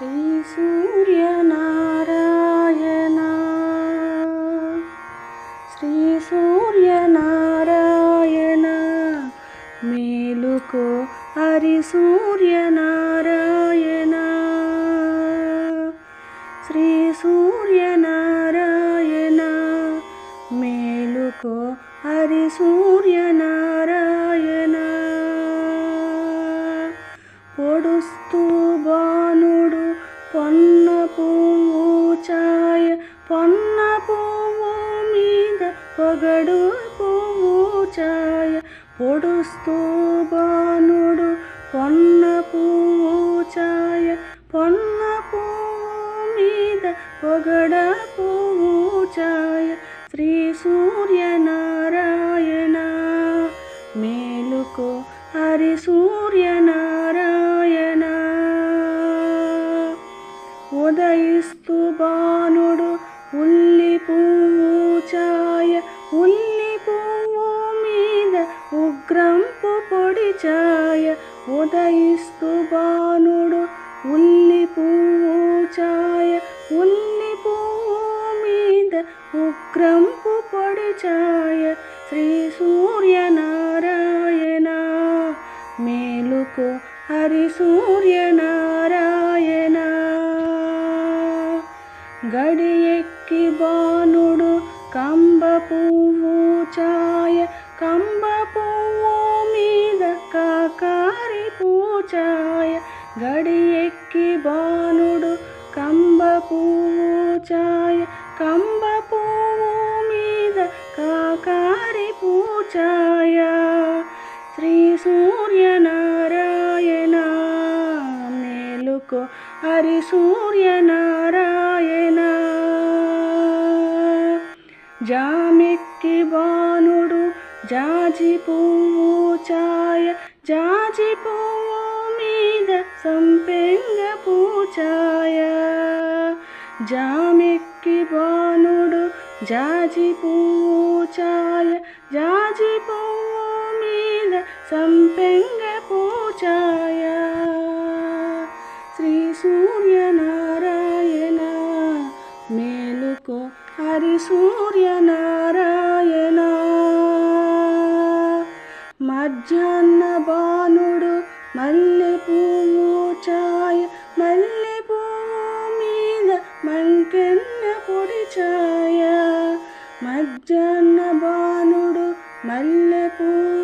శ్రీ సూర్యనారాయణ శ్రీ సూర్యనారాయణ మేలుకో హరి సూర్యనారాయణ శ్రీ సూర్యనారాయణ మేలుకో హరి సూర్యనారాయణ పొడుస్తూ బాణుడు పొన్న పువ్వు ఛాయ పొన్న పువ్వు మీద పొగడు పువ్వు ఛాయ పొడుస్తూ బాణుడు పొన్న పువ్వు ఛాయ పొన్న పువ్వు మీద పొగడ పువ్వు ఛాయ శ్రీ సూర్యనారాయణ మేలుకో హరి సూర్యనారాయణ ఉదయిస్తూ బాణుడు ఉల్లి పువ్వు ఛాయ ఉల్లి పువ్వు మీద ఉగ్రంపు పొడి ఛాయ ఉదయిస్తూ బాణుడు ఉల్లి పువ్వు ఛాయ ఉల్లి పువ్వు మీద ఉగ్రంపు పొడి ఛాయ శ్రీ సూర్యనారాయణ మేలుకో హరి సూర్యనారాయణ గడి ఎక్కి బాణుడు కంబ పువ్వు ఛాయ కంబ పువ్వు మీద కాకారి పూచాయ గడి ఎక్కి బాణుడు కంబ పువ్వు ఛాయ కంబ పువ్వు మీద కాకారి పూచాయ శ్రీ సూర్యనారాయణ మేలుకో హరి సూర్యనారాయణ జామెక్కి బాణుడు జాజి పువ్వు ఛాయ జాజి పువ్వు మీద సంపెంగ పూచాయ జామెక్కి బాణుడు జాజి పువ్వు ఛాయ జాజి పువ్వు మీద సంపెంగ పూచాయ శ్రీ సూర్యనారాయణ మేలుకో హరి సూర్యనారాయణ మధ్యాహ్న బాణుడు మల్లె పువ్వు ఛాయ మల్లె పువ్వు మీద మంకెన్న పొడి ఛాయ మధ్యాహ్న బాణుడు మల్లె పువ్వు